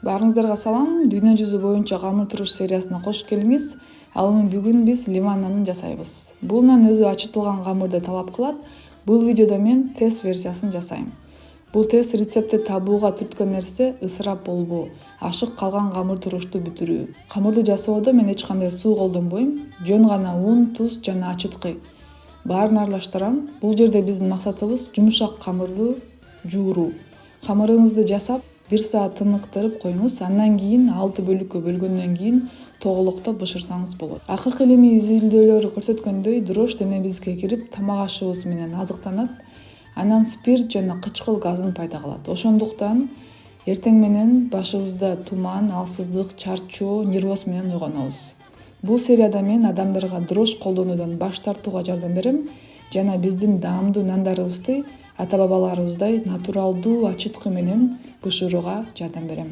Баарыңыздарга салам. Дүйнө жүзү боюнча камыр туруш сериясына кош келиңиз. Ал эми бүгүн биз лимон нанын жасайбыз. Бул нан өзү ачытылган камырды талап кылат. Бул видеодо мен тест версиясын жасайм. Бул тест рецептти табууга түрткөн нерсе ысырап болбоо, ашык калган камыр турушту бүтүрүү. Камырды жасоодо мен эч кандай суу колдонбойм, жөн гана ун, туз жана ачыткы. Баарын аралаштырам. Бул жерде биздин максатыбыз жумшак камырды жууруу. Камырыңызды жасап 1 саат тыныктырып коюңуз, андан кийин 6 бөлүккө бөлгөндөн кийин тоголоктоп бышырсаңыз болот. Акыркы илимий изилдөөлөр көрсөткөндөй, дрожь денебизге кирип, тамак ашыбыз менен азыктанат, анан спирт жана кычкыл газын пайда кылат. Ошондуктан эртең менен башыбызда туман, алсыздык, чарчоо, нервоз менен ойгонобуз. Бул серияда мен адамдарга дрожь колдонуудан баш тартууга жардам берем жана биздин даамдуу нандарыбызды ата-бабаларыбыздай натуралдуу ачыткы менен бышырууга жардам берем.